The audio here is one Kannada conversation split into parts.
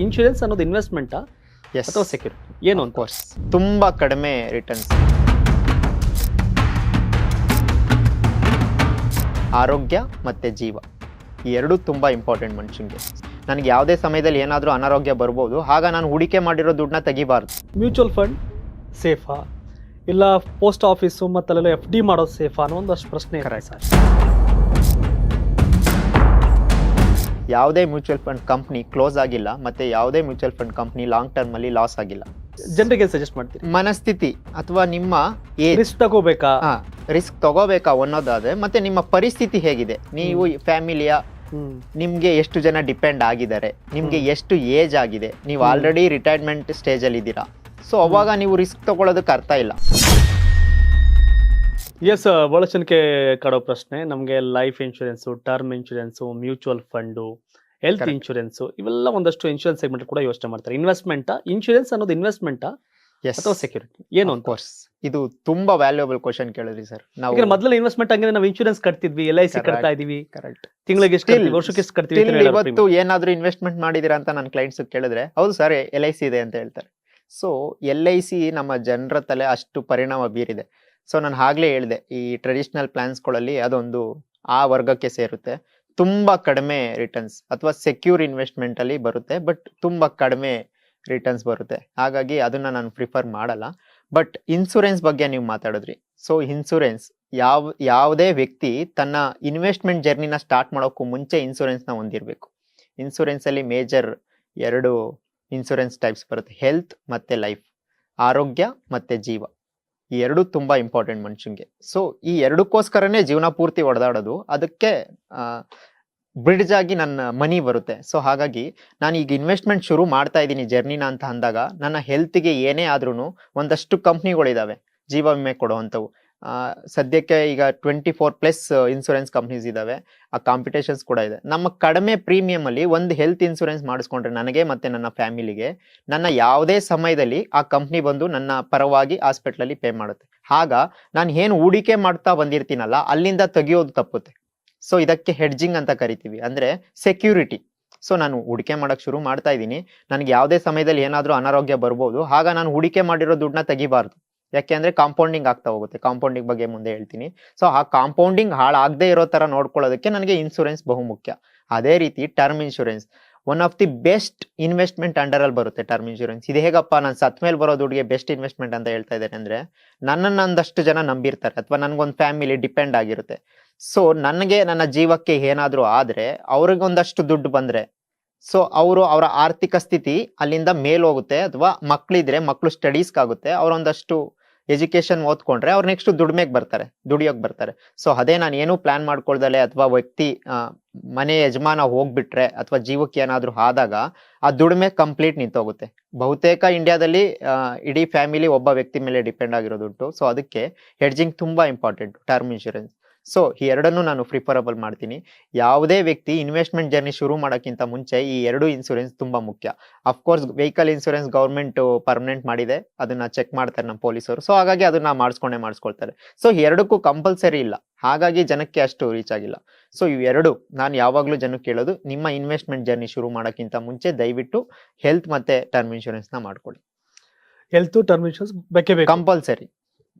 ಇನ್ಶೂರೆನ್ಸ್ ಅನ್ನೋದು ಇನ್ವೆಸ್ಟ್ಮೆಂಟಾ ಎಸ್ ಅಥವಾ ಸೆಕ್ಯೂರಿಟಿ ಏನು ಅಂತ? ಕೋರ್ಸ್ ತುಂಬ ಕಡಿಮೆ ರಿಟರ್ನ್ಸ್. ಆರೋಗ್ಯ ಮತ್ತು ಜೀವ ಈ ಎರಡೂ ತುಂಬ ಇಂಪಾರ್ಟೆಂಟ್ ಮನುಷ್ಯನಿಗೆ. ನನಗೆ ಯಾವುದೇ ಸಮಯದಲ್ಲಿ ಏನಾದರೂ ಅನಾರೋಗ್ಯ ಬರ್ಬೋದು, ಆಗ ನಾನು ಹೂಡಿಕೆ ಮಾಡಿರೋ ದುಡ್ಡನ್ನ ತೆಗಿಬಾರ್ದು. ಮ್ಯೂಚುವಲ್ ಫಂಡ್ ಸೇಫಾ ಇಲ್ಲ ಪೋಸ್ಟ್ ಆಫೀಸು ಮತ್ತಲ್ಲೆಲ್ಲ ಎಫ್ ಡಿ ಮಾಡೋದು ಸೇಫಾ ಅನ್ನೋ ಒಂದಷ್ಟು ಪ್ರಶ್ನೆ ಇದೆ Correct. ಸರ್. ಯಾವುದೇ ಮ್ಯೂಚುವಲ್ ಫಂಡ್ ಕಂಪ್ನಿ ಕ್ಲೋಸ್ ಆಗಿಲ್ಲ, ಮತ್ತು ಯಾವುದೇ ಮ್ಯೂಚುವಲ್ ಫಂಡ್ ಕಂಪ್ನಿ ಲಾಂಗ್ ಟರ್ಮಲ್ಲಿ ಲಾಸ್ ಆಗಿಲ್ಲ. ಜನರಿಗೆ ಸಜೆಸ್ಟ್ ಮಾಡ್ತೀರಿ ಮನಸ್ಥಿತಿ ಅಥವಾ ನಿಮ್ಮ ಏಜ್, ರಿಸ್ಕ್ ತಗೋಬೇಕಾ? ರಿಸ್ಕ್ ತಗೋಬೇಕಾ ಅನ್ನೋದಾದ್ರೆ, ಮತ್ತೆ ನಿಮ್ಮ ಪರಿಸ್ಥಿತಿ ಹೇಗಿದೆ, ನೀವು ಫ್ಯಾಮಿಲಿಯ ನಿಮ್ಗೆ ಎಷ್ಟು ಜನ ಡಿಪೆಂಡ್ ಆಗಿದ್ದಾರೆ, ನಿಮ್ಗೆ ಎಷ್ಟು ಏಜ್ ಆಗಿದೆ, ನೀವು ಆಲ್ರೆಡಿ ರಿಟೈರ್ಮೆಂಟ್ ಸ್ಟೇಜ್ ಅಲ್ಲಿ ಇದ್ದೀರಾ, ಸೊ ಅವಾಗ ನೀವು ರಿಸ್ಕ್ ತಗೊಳ್ಳೋದಕ್ಕೆ ಅರ್ಥ ಇಲ್ಲ. ಎಸ್, ಬಹಳ ಜನಕ್ಕೆ ಕಾಡೋ ಪ್ರಶ್ನೆ ನಮಗೆ life insurance, term insurance, mutual fund, health Correct. Insurance ಇವೆಲ್ಲ ಒಂದಷ್ಟು ಇನ್ಶೂರೆನ್ಸ್ ಸೆಗ್ಮೆಂಟ್ ಕೂಡ ಯೋಚನೆ ಮಾಡ್ತಾರೆ. ಇನ್ವೆಸ್ಟ್ಮೆಂಟಾ ಇನ್ಶೂರೆನ್ಸ್ ಅನ್ನೋದು ಇನ್ವೆಸ್ಟ್ಮೆಂಟಾ ಎಸ್ ಅಥವಾ ಸೆಕ್ಯೂರಿಟಿ ಏನು ಅಂತ? ಕೋರ್ಸ್ ಇದು ತುಂಬಾ ವ್ಯಾಲ್ಯೂಬಲ್ ಕ್ವಶನ್ ಕೇಳಿದ್ರಿ ಸರ್. ನಾವು ಈಗ ಮೊದಲ ಇನ್ವೆಸ್ಟ್ಮೆಂಟ್ ಹಂಗೆ ನಾವು ಇನ್ಶೂರೆನ್ಸ್ ಕಟ್ತಿದ್ವಿ, LIC Correct. ಕಟ್ತಾ ಇದೀವಿ, ಕರೆಕ್ಟ್. ತಿಂಗಳಿಗೆ ಎಷ್ಟು ಕಟ್ತೀವಿ, ವರ್ಷಕ್ಕೆ ಎಷ್ಟು ಕಟ್ತೀವಿ ಅಂತ ಹೇಳೋರು ಇವತ್ತು ಏನಾದ್ರೂ ಇನ್ವೆಸ್ಟ್ಮೆಂಟ್ ಮಾಡಿದಿರಾ ಅಂತ ನನ್ನ ಕ್ಲೈಂಟ್ಸ್ ಕೇಳಿದ್ರೆ, ಹೌದು ಸರ್ LIC ಇದೆ ಅಂತ ಹೇಳ್ತಾರೆ. ಸೊ LIC ನಮ್ಮ ಜನರ ತಲೆ ಅಷ್ಟು ಪರಿಣಾಮ ಬೀರಿದೆ. ಸೊ ನಾನು ಆಗ್ಲೇ ಹೇಳಿದೆ, ಈ ಟ್ರೆಡಿಷನಲ್ ಪ್ಲಾನ್ಸ್ಗಳಲ್ಲಿ ಅದೊಂದು ಆ ವರ್ಗಕ್ಕೆ ಸೇರುತ್ತೆ. ತುಂಬಾ ಕಡಿಮೆ ರಿಟರ್ನ್ಸ್ ಅಥವಾ ಸೆಕ್ಯೂರ್ ಇನ್ವೆಸ್ಟ್ಮೆಂಟ್ ಅಲ್ಲಿ ಬರುತ್ತೆ, ಬಟ್ ತುಂಬಾ ಕಡಿಮೆ ರಿಟರ್ನ್ಸ್ ಬರುತ್ತೆ. ಹಾಗಾಗಿ ಅದನ್ನ ನಾನು ಪ್ರಿಫರ್ ಮಾಡಲ್ಲ. ಬಟ್ ಇನ್ಸೂರೆನ್ಸ್ ಬಗ್ಗೆ ನೀವು ಮಾತಾಡಿದ್ರಿ. ಸೊ ಇನ್ಸೂರೆನ್ಸ್ ಯಾವುದೇ ವ್ಯಕ್ತಿ ತನ್ನ ಇನ್ವೆಸ್ಟ್ಮೆಂಟ್ ಜರ್ನಿನ ಸ್ಟಾರ್ಟ್ ಮಾಡೋಕ್ಕೂ ಮುಂಚೆ ಇನ್ಸೂರೆನ್ಸ್ನ ಹೊಂದಿರಬೇಕು. ಇನ್ಸೂರೆನ್ಸ್ ಅಲ್ಲಿ ಮೇಜರ್ ಎರಡು ಇನ್ಸೂರೆನ್ಸ್ ಟೈಪ್ಸ್ ಬರುತ್ತೆ, ಹೆಲ್ತ್ ಮತ್ತೆ ಲೈಫ್, ಆರೋಗ್ಯ ಮತ್ತೆ ಜೀವ. ಈ ಎರಡೂ ತುಂಬಾ ಇಂಪಾರ್ಟೆಂಟ್ ಮನುಷ್ಯನಿಗೆ. ಸೊ ಈ ಎರಡಕ್ಕೋಸ್ಕರನೇ ಜೀವನ ಪೂರ್ತಿ ಹೊಡೆದಾಡೋದು. ಅದಕ್ಕೆ ಬ್ರಿಡ್ಜ್ ಆಗಿ ನನ್ನ ಮನಿ ಬರುತ್ತೆ. ಸೊ ಹಾಗಾಗಿ ನಾನು ಈಗ ಇನ್ವೆಸ್ಟ್ಮೆಂಟ್ ಶುರು ಮಾಡ್ತಾ ಇದ್ದೀನಿ ಜರ್ನಿನ ಅಂತ ಅಂದಾಗ, ನನ್ನ ಹೆಲ್ತ್ಗೆ ಏನೇ ಆದ್ರೂ ಒಂದಷ್ಟು ಕಂಪ್ನಿಗಳಿದಾವೆ ಜೀವ ವಿಮೆ ಕೊಡುವಂಥವು. ಸದ್ಯಕ್ಕೆ ಈಗ 24+ ಇನ್ಸೂರೆನ್ಸ್ ಕಂಪ್ನೀಸ್ ಇದಾವೆ. ಆ ಕಾಂಪಿಟೇಷನ್ಸ್ ಕೂಡ ಇದೆ. ನಮ್ಮ ಕಡಿಮೆ ಪ್ರೀಮಿಯಂ ಅಲ್ಲಿ ಒಂದು ಹೆಲ್ತ್ ಇನ್ಸೂರೆನ್ಸ್ ಮಾಡಿಸ್ಕೊಂಡ್ರೆ ನನಗೆ ಮತ್ತೆ ನನ್ನ ಫ್ಯಾಮಿಲಿಗೆ, ನನ್ನ ಯಾವುದೇ ಸಮಯದಲ್ಲಿ ಆ ಕಂಪ್ನಿ ಬಂದು ನನ್ನ ಪರವಾಗಿ ಹಾಸ್ಪಿಟ್ಲಲ್ಲಿ ಪೇ ಮಾಡುತ್ತೆ. ಆಗ ನಾನು ಏನು ಹೂಡಿಕೆ ಮಾಡ್ತಾ ಬಂದಿರ್ತೀನಲ್ಲ, ಅಲ್ಲಿಂದ ತೆಗಿಯೋದು ತಪ್ಪುತ್ತೆ. ಸೊ ಇದಕ್ಕೆ ಹೆಡ್ಜಿಂಗ್ ಅಂತ ಕರಿತೀವಿ, ಅಂದ್ರೆ ಸೆಕ್ಯೂರಿಟಿ. ಸೊ ನಾನು ಹೂಡಿಕೆ ಮಾಡಕ್ ಶುರು ಮಾಡ್ತಾ ಇದ್ದೀನಿ, ನನಗೆ ಯಾವುದೇ ಸಮಯದಲ್ಲಿ ಏನಾದರೂ ಅನಾರೋಗ್ಯ ಬರ್ಬೋದು, ಆಗ ನಾನು ಹೂಡಿಕೆ ಮಾಡಿರೋ ದುಡ್ಡನ್ನ ತೆಗಿಬಾರ್ದು. ಯಾಕೆ ಅಂದ್ರೆ ಕಾಂಪೌಂಡಿಂಗ್ ಆಗ್ತಾ ಹೋಗುತ್ತೆ. ಕಾಂಪೌಂಡಿಂಗ್ ಬಗ್ಗೆ ಮುಂದೆ ಹೇಳ್ತೀನಿ. ಸೊ ಆ ಕಾಂಪೌಂಡಿಂಗ್ ಹಾಳಾಗದೆ ಇರೋ ತರ ನೋಡ್ಕೊಳ್ಳೋದಕ್ಕೆ ನನಗೆ ಇನ್ಸೂರೆನ್ಸ್ ಬಹುಮುಖ್ಯ. ಅದೇ ರೀತಿ term insurance one of the best investment under ಅಲ್ಲಿ ಬರುತ್ತೆ ಟರ್ಮ್ ಇನ್ಶೂರೆನ್ಸ್. ಇದು ಹೇಗಪ್ಪ ನಾನು ಸತ್ ಮೇಲೆ ಬರೋ ದುಡ್ಡಿಗೆ ಬೆಸ್ಟ್ ಇನ್ವೆಸ್ಟ್ಮೆಂಟ್ ಅಂತ ಹೇಳ್ತಾ ಇದ್ದೇನೆ ಅಂದ್ರೆ, ನನ್ನನ್ನು ಒಂದಷ್ಟು ಜನ ನಂಬಿರ್ತಾರೆ ಅಥವಾ ನನ್ಗೊಂದು ಫ್ಯಾಮಿಲಿ ಡಿಪೆಂಡ್ ಆಗಿರುತ್ತೆ. ಸೊ ನನಗೆ ನನ್ನ ಜೀವಕ್ಕೆ ಏನಾದರೂ ಆದ್ರೆ ಅವ್ರಿಗೊಂದಷ್ಟು ದುಡ್ಡು ಬಂದ್ರೆ, ಸೊ ಅವರ ಆರ್ಥಿಕ ಸ್ಥಿತಿ ಅಲ್ಲಿಂದ ಮೇಲ್ ಹೋಗುತ್ತೆ. ಅಥವಾ ಮಕ್ಳಿದ್ರೆ ಮಕ್ಳು ಸ್ಟಡೀಸ್ಗಾಗುತ್ತೆ, ಅವರೊಂದಷ್ಟು ಎಜುಕೇಶನ್ ಓದ್ಕೊಂಡ್ರೆ ಅವ್ರು ನೆಕ್ಸ್ಟ್ ದುಡಿಯೋಕ್ ಬರ್ತಾರೆ. ಸೊ ಅದೇ ನಾನು ಏನೂ ಪ್ಲಾನ್ ಮಾಡ್ಕೊಳ್ದಲೆ ಅಥವಾ ವ್ಯಕ್ತಿ ಮನೆ ಯಜಮಾನ ಹೋಗ್ಬಿಟ್ರೆ ಅಥವಾ ಜೀವಕ್ಕೆ ಏನಾದ್ರೂ ಆದಾಗ ಆ ದುಡಿಮೆ ಕಂಪ್ಲೀಟ್ ನಿಂತೋಗುತ್ತೆ. ಬಹುತೇಕ ಇಂಡಿಯಾದಲ್ಲಿ ಇಡೀ ಫ್ಯಾಮಿಲಿ ಒಬ್ಬ ವ್ಯಕ್ತಿ ಮೇಲೆ ಡಿಪೆಂಡ್ ಆಗಿರೋದುಂಟು. ಸೊ ಅದಕ್ಕೆ ಹೆಡ್ಜಿಂಗ್ ತುಂಬಾ ಇಂಪಾರ್ಟೆಂಟ್ ಟರ್ಮ್ ಇನ್ಶೂರೆನ್ಸ್. ಸೊ ಈ ಎರಡನ್ನು ನಾನು ಪ್ರಿಫರಬಲ್ ಮಾಡ್ತೀನಿ. ಯಾವುದೇ ವ್ಯಕ್ತಿ ಇನ್ವೆಸ್ಟ್ಮೆಂಟ್ ಜರ್ನಿ ಶುರು ಮಾಡೋಕ್ಕಿಂತ ಮುಂಚೆ ಈ ಎರಡು ಇನ್ಸೂರೆನ್ಸ್ ತುಂಬಾ ಮುಖ್ಯ. Of course vehicle insurance government permanent ಮಾಡಿದೆ, ಅದನ್ನ ಚೆಕ್ ಮಾಡ್ತಾರೆ ನಮ್ಮ ಪೊಲೀಸರು. ಸೊ ಹಾಗಾಗಿ ಅದನ್ನ ಮಾಡಿಸ್ಕೊಳ್ತಾರೆ. ಸೊ ಎರಡಕ್ಕೂ ಕಂಪಲ್ಸರಿ ಇಲ್ಲ, ಹಾಗಾಗಿ ಜನಕ್ಕೆ ಅಷ್ಟು ರೀಚ್ ಆಗಿಲ್ಲ. ಸೊ ಇವೆರಡು ನಾನು ಯಾವಾಗಲೂ ಜನಕ್ಕೆ ಕೇಳೋದು, ನಿಮ್ಮ ಇನ್ವೆಸ್ಟ್ಮೆಂಟ್ ಜರ್ನಿ ಶುರು ಮಾಡೋಕ್ಕಿಂತ ಮುಂಚೆ ದಯವಿಟ್ಟು ಹೆಲ್ತ್ ಮತ್ತೆ ಟರ್ಮ್ ಇನ್ಶೂರೆನ್ಸ್ ನ ಮಾಡ್ಕೊಳ್ಳಿ. ಹೆಲ್ತ್ ಟರ್ಮ್ ಇನ್ಶೂರೆನ್ಸ್ ಬೇಕೇ ಬೇಕು. ಕಂಪಲ್ಸರಿ.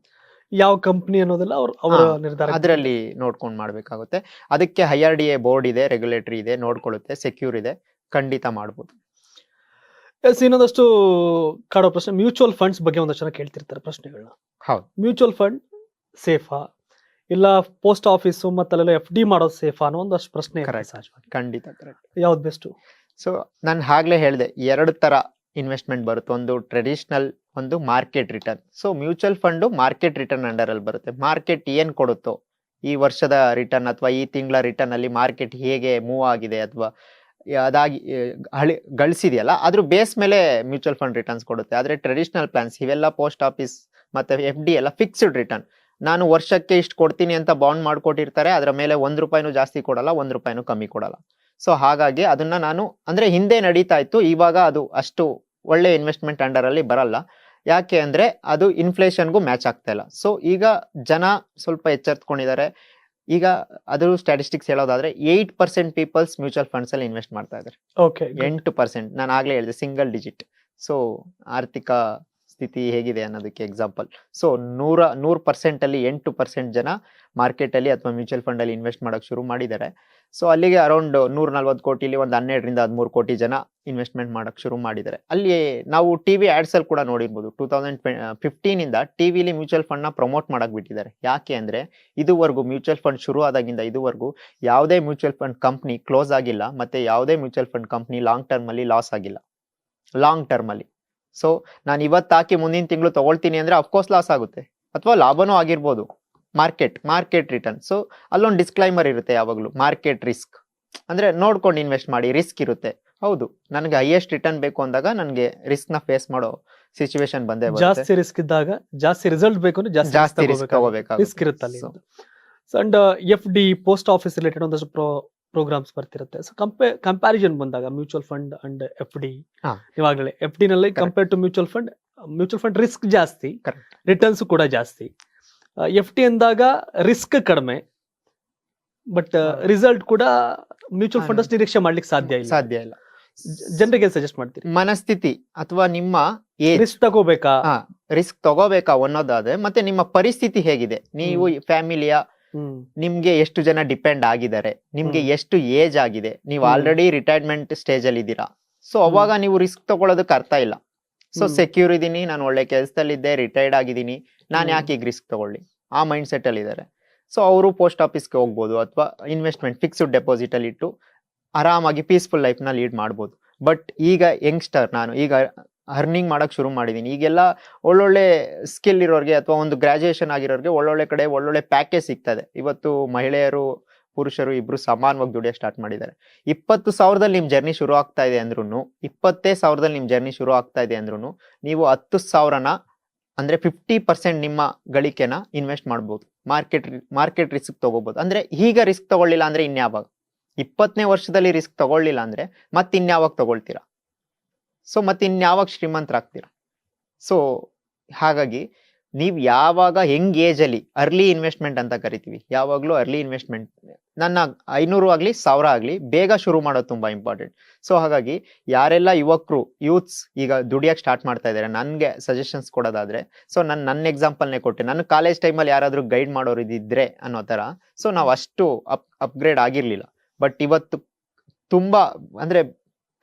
ಯಾವ ಕಂಪ್ನಿ ಅನ್ನೋದೆಲ್ಲ ಅವರ ನಿರ್ಧಾರ. ಅದರಲ್ಲಿ ನೋಡ್ಕೊಂಡು ಮಾಡ್ಬೇಕಾಗುತ್ತೆ. ಅದಕ್ಕೆ IRDA ಬೋರ್ಡ್ ಇದೆ, ರೆಗ್ಯುಲೇಟರಿ ಇದೆ, ನೋಡ್ಕೊಳ್ಳುತ್ತೆ, ಸೆಕ್ಯೂರ್ ಇದೆ, ಖಂಡಿತ ಮಾಡ್ಬೋದು. ಎಸ್, ಇನ್ನೊಂದಷ್ಟು ಕಾಡೋ ಪ್ರಶ್ನೆ ಮ್ಯೂಚುವಲ್ ಫಂಡ್ಸ್ ಬಗ್ಗೆ ಒಂದಷ್ಟು ಜನ ಕೇಳ್ತಿರ್ತಾರೆ ಪ್ರಶ್ನೆಗಳನ್ನ. ಹೌದು. ಮ್ಯೂಚುವಲ್ ಫಂಡ್ ಸೇಫಾ ಇಲ್ಲ ಪೋಸ್ಟ್ ಆಫೀಸು ಮತ್ತಲ್ಲೆಲ್ಲ ಎಫ್ ಡಿ ಮಾಡೋದು ಸೇಫಾ ಅನ್ನೋ ಒಂದಷ್ಟು ಪ್ರಶ್ನೆ ಇದೆ Correct. ಸಹಜವಾಗಿ. ಖಂಡಿತ ಕರೆಕ್ಟ್. ಯಾವ್ದು ಬೆಸ್ಟ್? ಸೊ ನಾನು ಆಗ್ಲೇ ಹೇಳಿದೆ, ಎರಡು ತರ ಇನ್ವೆಸ್ಟ್ಮೆಂಟ್ ಬರುತ್ತೆ, ಒಂದು ಟ್ರೆಡಿಷನಲ್, ಒಂದು market return. So mutual fund market return under ಅಲ್ಲಿ ಬರುತ್ತೆ. ಮಾರ್ಕೆಟ್ ಏನ್ ಕೊಡುತ್ತೋ, ಈ ವರ್ಷದ ರಿಟರ್ನ್ ಅಥವಾ ಈ ತಿಂಗಳ ರಿಟರ್ನ್ ಅಲ್ಲಿ ಮಾರ್ಕೆಟ್ ಹೇಗೆ ಮೂವ್ ಆಗಿದೆ ಅಥವಾ ಅದಾಗಿ ಗಳಿಸಿದೆಯಲ್ಲ, ಅದ್ರ ಬೇಸ್ ಮೇಲೆ ಮ್ಯೂಚುವಲ್ ಫಂಡ್ ರಿಟರ್ನ್ಸ್ ಕೊಡುತ್ತೆ. ಆದ್ರೆ ಟ್ರೆಡಿಷನಲ್ ಪ್ಲಾನ್ಸ್ ಇವೆಲ್ಲ ಪೋಸ್ಟ್ ಆಫೀಸ್ ಮತ್ತೆ FD ಎಲ್ಲ ಫಿಕ್ಸ್ಡ್ ರಿಟರ್ನ್. ನಾನು ವರ್ಷಕ್ಕೆ ಇಷ್ಟು ಕೊಡ್ತೀನಿ ಅಂತ ಬಾಂಡ್ ಮಾಡ್ಕೊಟ್ಟಿರ್ತಾರೆ, ಅದರ ಮೇಲೆ ₹1 ಜಾಸ್ತಿ ಕೊಡಲ್ಲ, ₹1 ಕಮ್ಮಿ ಕೊಡಲ್ಲ. ಸೊ ಹಾಗಾಗಿ ಅದನ್ನ ನಾನು ಅಂದ್ರೆ ಹಿಂದೆ ನಡೀತಾ ಇತ್ತು, ಇವಾಗ ಅದು ಅಷ್ಟು ಒಳ್ಳೆ ಇನ್ವೆಸ್ಟ್ಮೆಂಟ್ ಅಂಡರ್ ಅಲ್ಲಿ ಬರಲ್ಲ. ಯಾಕೆ ಅಂದ್ರೆ ಅದು ಇನ್ಫ್ಲೇಷನ್ಗೂ ಮ್ಯಾಚ್ ಆಗ್ತಾ ಇಲ್ಲ. ಸೊ ಈಗ ಜನ ಸ್ವಲ್ಪ ಎಚ್ಚೆತ್ಕೊಂಡಿದ್ದಾರೆ. ಈಗ ಅದು ಸ್ಟ್ಯಾಟಿಸ್ಟಿಕ್ಸ್ ಹೇಳೋದಾದ್ರೆ 8% ಪೀಪಲ್ಸ್ ಮ್ಯೂಚುವಲ್ ಫಂಡ್ಸ್ ಅಲ್ಲಿ ಇನ್ವೆಸ್ಟ್ ಮಾಡ್ತಾ ಇದ್ದಾರೆ. ಓಕೆ 8%, ನಾನು ಆಗ್ಲೇ ಹೇಳಿದೆ ಸಿಂಗಲ್ ಡಿಜಿಟ್. ಸೊ ಆರ್ಥಿಕ ಸ್ಥಿತಿ ಹೇಗಿದೆ ಅನ್ನೋದಕ್ಕೆ ಎಕ್ಸಾಂಪಲ್. ಸೊ 100% ಅಲ್ಲಿ 8% ಜನ ಮಾರ್ಕೆಟ್ ಅಲ್ಲಿ ಅಥವಾ ಮ್ಯೂಚುವಲ್ ಫಂಡ್ ಅಲ್ಲಿ ಇನ್ವೆಸ್ಟ್ ಮಾಡಕ್ ಶುರು ಮಾಡಿದ್ದಾರೆ. ಸೊ ಅಲ್ಲಿಗೆ ಅರೌಂಡ್ 140 ಕೋಟಿಲಿ ಒಂದು 12ರಿಂದ 13 ಕೋಟಿ ಜನ ಇನ್ವೆಸ್ಟ್ಮೆಂಟ್ ಮಾಡಕ್ ಶುರು ಮಾಡಿದ್ದಾರೆ. ಅಲ್ಲಿ ನಾವು ಟಿವಿ ಆಡ್ಸ್ ಅಲ್ಲಿ ಕೂಡ ನೋಡಿರ್ಬೋದು 2015 ಇಂದ ಟಿವಿಲಿ ಮ್ಯೂಚುವಲ್ ಫಂಡ್ ನ ಪ್ರಮೋಟ್ ಮಾಡಕ್ ಬಿಟ್ಟಿದ್ದಾರೆ. ಯಾಕೆ ಅಂದ್ರೆ ಇದುವರೆಗೂ ಮ್ಯೂಚುವಲ್ ಫಂಡ್ ಶುರು ಆದಾಗಿಂದ ಇದುವರೆಗೂ ಯಾವುದೇ ಮ್ಯೂಚುವಲ್ ಫಂಡ್ ಕಂಪ್ನಿ ಕ್ಲೋಸ್ ಆಗಿಲ್ಲ, ಮತ್ತೆ ಯಾವುದೇ mutual fund company long term ಅಲ್ಲಿ ಲಾಸ್ ಆಗಿಲ್ಲ. ಲಾಂಗ್ ಟರ್ಮ್ ಅಲ್ಲಿ. ಸೊ ನಾನು ಇವತ್ತು ಹಾಕಿ ಮುಂದಿನ ತಿಂಗಳು ತಗೊಳ್ತೀನಿ ಅಂದ್ರೆ ಅಫ್ಕೋರ್ಸ್ ಲಾಸ್ ಆಗುತ್ತೆ, ಅಥವಾ ಲಾಭನೂ ಆಗಿರ್ಬೋದು. Market return. ಸೊ ಅಲ್ಲೊಂದು ಡಿಸ್ಕ್ಲೈಮರ್ ಇರುತ್ತೆ ಯಾವಾಗಲೂ, ಮಾರ್ಕೆಟ್ ರಿಸ್ಕ್ ಅಂದ್ರೆ ನೋಡ್ಕೊಂಡು ಇನ್ವೆಸ್ಟ್ ಮಾಡಿ, ರಿಸ್ಕ್ ಇರುತ್ತೆ. ಹೌದು, ನನಗೆ ಹೈಯೆಸ್ಟ್ ರಿಟರ್ನ್ ಬೇಕು ಅಂದಾಗ ನನಗೆ ರಿಸ್ಕ್ ನ ಫೇಸ್ ಮಾಡೋ ಸಿಚುವೇಶನ್ ಬಂದೇ ಬರುತ್ತೆ. ಜಾಸ್ತಿ ರಿಸ್ಕ್ ಇದ್ದಾಗ ಜಾಸ್ತಿ ರಿಸಲ್ಟ್ ಬೇಕು ಅಂದ್ರೆ ಜಾಸ್ತಿ ರಿಸ್ಕ್ ತಗೋಬೇಕಾಗುತ್ತೆ. ರಿಸ್ಕ್ ಇರುತ್ತೆ ಅಲ್ಲಿ. And FD post office related ಒಂದಷ್ಟು ಪ್ರೋಗ್ರಾಮ್ಸ್ ಬರ್ತಿರುತ್ತೆ. ಸೊ ಕಂಪ್ಯಾರಿಸನ್ ಬಂದಾಗ ಮ್ಯೂಚುವಲ್ ಫಂಡ್ ಅಂಡ್ FD, ಇವಾಗಲೇ FD ನಲ್ಲಿ compare to mutual fund risk ಜಾಸ್ತಿ, ರಿಟರ್ನ್ಸ್ ಕೂಡ ಜಾಸ್ತಿ. FD ಅಂದಾಗ ರಿಸ್ಕ್ ಕಡಿಮೆ, ಬಟ್ ರಿಸಲ್ಟ್ ಕೂಡ ಮ್ಯೂಚುವಲ್ ಫಂಡ್ ಅಷ್ಟು ನಿರೀಕ್ಷೆ ಮಾಡ್ಲಿಕ್ಕೆ ಸಾಧ್ಯ ಇಲ್ಲ. ಜನರಿಗೆ ಸಜೆಸ್ಟ್ ಮಾಡ್ತೀರಿ ಮನಸ್ಥಿತಿ ಅಥವಾ ನಿಮ್ಮ ರಿಸ್ಕ್ ತಗೋಬೇಕಾ ಅನ್ನೋದಾದ್ರೆ, ಮತ್ತೆ ನಿಮ್ಮ ಪರಿಸ್ಥಿತಿ ಹೇಗಿದೆ, ನೀವು ಫ್ಯಾಮಿಲಿಯ ನಿಮ್ಗೆ ಎಷ್ಟು ಜನ ಡಿಪೆಂಡ್ ಆಗಿದ್ದಾರೆ, ನಿಮ್ಗೆ ಎಷ್ಟು ಏಜ್ ಆಗಿದೆ, ನೀವು ಆಲ್ರೆಡಿ ರಿಟೈರ್ಮೆಂಟ್ ಸ್ಟೇಜ್ ಅಲ್ಲಿ ಇದ್ದೀರಾ. ಸೊ ಅವಾಗ ನೀವು ರಿಸ್ಕ್ ತಗೊಳ್ಳೋದಕ್ಕೆ ಅರ್ಥ ಇಲ್ಲ. ಸೊ ಸೆಕ್ಯೂರ್ ಇದೀನಿ, ನಾನು ಒಳ್ಳೆ ಕೆಲಸದಲ್ಲಿದ್ದೆ, ರಿಟೈರ್ಡ್ ಆಗಿದ್ದೀನಿ, ನಾನು ಯಾಕೆ ಈಗ ರಿಸ್ಕ್ ತಗೊಳ್ಳಿ, ಆ ಮೈಂಡ್ ಸೆಟ್ ಅಲ್ಲಿ ಇದ್ದಾರೆ. ಸೊ ಅವರು ಪೋಸ್ಟ್ ಆಫೀಸ್ಗೆ ಹೋಗ್ಬೋದು, ಅಥವಾ ಇನ್ವೆಸ್ಟ್ಮೆಂಟ್ ಫಿಕ್ಸ್ಡ್ ಡೆಪಾಸಿಟ್ ಅಲ್ಲಿ ಇಟ್ಟು ಆರಾಮಾಗಿ ಪೀಸ್ಫುಲ್ ಲೈಫ್ ನ ಲೀಡ್ ಮಾಡ್ಬೋದು. ಬಟ್ ಈಗ ಯಂಗ್ಸ್ಟರ್, ನಾನು ಈಗ ಅರ್ನಿಂಗ್ ಮಾಡಕ್ ಶುರು ಮಾಡಿದೀನಿ, ಈಗೆಲ್ಲ ಒಳ್ಳೊಳ್ಳೆ ಸ್ಕಿಲ್ ಇರೋರ್ಗೆ ಅಥವಾ ಒಂದು ಗ್ರಾಜುಯೇಷನ್ ಆಗಿರೋರ್ಗೆ ಒಳ್ಳೊಳ್ಳೆ ಕಡೆ ಒಳ್ಳೊಳ್ಳೆ ಪ್ಯಾಕೇಜ್ ಸಿಗ್ತದೆ. ಇವತ್ತು ಮಹಿಳೆಯರು ಪುರುಷರು ಇಬ್ರು ಸಮಾನವಾಗಿ ದುಡಿಯೋಕೆ ಸ್ಟಾರ್ಟ್ ಮಾಡಿದ್ದಾರೆ. 20,000ದಲ್ಲಿ ನಿಮ್ ಜರ್ನಿ ಶುರು ಆಗ್ತಾ ಇದೆ ಅಂದ್ರೂ, 20,000ದಲ್ಲಿ ನಿಮ್ ಜರ್ನಿ ಶುರು ಆಗ್ತಾ ಇದೆ ಅಂದ್ರೂ, ನೀವು 10,000ನ ಅಂದ್ರೆ 50% ನಿಮ್ಮ ಗಳಿಕೆನ ಇನ್ವೆಸ್ಟ್ ಮಾಡ್ಬೋದು. ಮಾರ್ಕೆಟ್ ರಿಸ್ಕ್ ತಗೋಬಹುದು. ಅಂದ್ರೆ ಈಗ ರಿಸ್ಕ್ ತಗೊಳ್ಳಿಲ್ಲ ಅಂದ್ರೆ ಇನ್ಯಾವಾಗ, 20ನೇ ವರ್ಷದಲ್ಲಿ ರಿಸ್ಕ್ ತಗೊಳ್ಳಿಲ್ಲ ಅಂದ್ರೆ ಮತ್ತೆ ಇನ್ಯಾವಾಗ ತಗೊಳ್ತೀರಾ? ಸೊ ಮತ್ತೆ ಇನ್ಯಾವಾಗ ಶ್ರೀಮಂತರಾಗ್ತೀರಾ? ಸೊ ಹಾಗಾಗಿ ನೀವು ಯಾವಾಗ ಹೆಂಗ್ ಏಜ್ ಅಲ್ಲಿ ಅರ್ಲಿ ಇನ್ವೆಸ್ಟ್ಮೆಂಟ್ ಅಂತ ಕರಿತೀವಿ, ಯಾವಾಗ್ಲೂ ಅರ್ಲಿ ಇನ್ವೆಸ್ಟ್ಮೆಂಟ್, ನನ್ನ 500 ಆಗ್ಲಿ 1000 ಆಗ್ಲಿ ಬೇಗ ಶುರು ಮಾಡೋದು ತುಂಬಾ ಇಂಪಾರ್ಟೆಂಟ್. ಸೊ ಹಾಗಾಗಿ ಯಾರೆಲ್ಲ ಯೂತ್ಸ್ ಈಗ ದುಡಿಯಕ್ ಸ್ಟಾರ್ಟ್ ಮಾಡ್ತಾ ಇದಾರೆ, ನನ್ಗೆ ಸಜೆಷನ್ಸ್ ಕೊಡೋದಾದ್ರೆ, ಸೊ ನನ್ನ ಎಕ್ಸಾಂಪಲ್ನೇ ಕೊಟ್ಟೆ. ನನ್ನ ಕಾಲೇಜ್ ಟೈಮಲ್ಲಿ ಯಾರಾದ್ರೂ ಗೈಡ್ ಮಾಡೋರು ಇದ್ರೆ ಅನ್ನೋ ತರ, ಸೊ ನಾವು ಅಷ್ಟು ಅಪ್ಗ್ರೇಡ್ ಆಗಿರ್ಲಿಲ್ಲ. ಬಟ್ ಇವತ್ತು ತುಂಬಾ ಅಂದ್ರೆ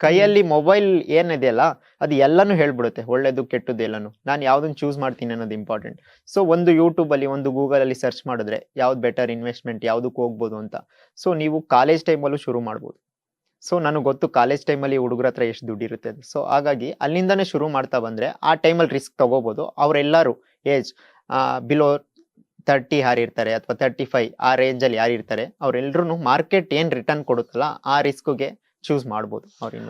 ಕೈಯಲ್ಲಿ ಮೊಬೈಲ್ ಏನಿದೆಯಲ್ಲ ಅದು ಎಲ್ಲಾನು ಹೇಳ್ಬಿಡುತ್ತೆ, ಒಳ್ಳೇದು ಕೆಟ್ಟದ್ದು ಎಲ್ಲಾನು. ನಾನು ಯಾವ್ದನ್ನ ಚೂಸ್ ಮಾಡ್ತೀನಿ ಅನ್ನೋದು ಇಂಪಾರ್ಟೆಂಟ್. ಸೊ ಒಂದು ಯೂಟ್ಯೂಬ್ ಅಲ್ಲಿ, ಒಂದು ಗೂಗಲ್ ಅಲ್ಲಿ ಸರ್ಚ್ ಮಾಡಿದ್ರೆ ಯಾವ್ದು ಬೆಟರ್ ಇನ್ವೆಸ್ಟ್ಮೆಂಟ್, ಯಾವ್ದಕ್ಕೆ ಹೋಗ್ಬೋದು ಅಂತ. ಸೊ ನೀವು ಕಾಲೇಜ್ ಟೈಮಲ್ಲೂ ಶುರು ಮಾಡ್ಬೋದು. ಸೊ ನನಗೆ ಗೊತ್ತು ಕಾಲೇಜ್ ಟೈಮಲ್ಲಿ ಹುಡುಗರ ಹತ್ರ ಎಷ್ಟು ದುಡ್ಡು ಇರುತ್ತೆ. ಸೊ ಹಾಗಾಗಿ ಅಲ್ಲಿಂದಾನೇ ಶುರು ಮಾಡ್ತಾ ಬಂದ್ರೆ ಆ ಟೈಮಲ್ಲಿ ರಿಸ್ಕ್ ತಗೋಬಹುದು. ಅವರೆಲ್ಲರೂ ಏಜ್ ಬಿಲೋ 30 ಯಾರಿರ್ತಾರೆ ಅಥವಾ 35 ಆ ರೇಂಜ್ ಅಲ್ಲಿ ಯಾರಿರ್ತಾರೆ, ಅವ್ರೆಲ್ರು ಮಾರ್ಕೆಟ್ ಏನ್ ರಿಟರ್ನ್ ಕೊಡುತ್ತಲ್ಲ ಆ ರಿಸ್ಕ್ಗೆ ಚೂಸ್ ಮಾಡ್ಬೋದು ಅವ್ರ ಇನ್ವೆಸ್ಟ್.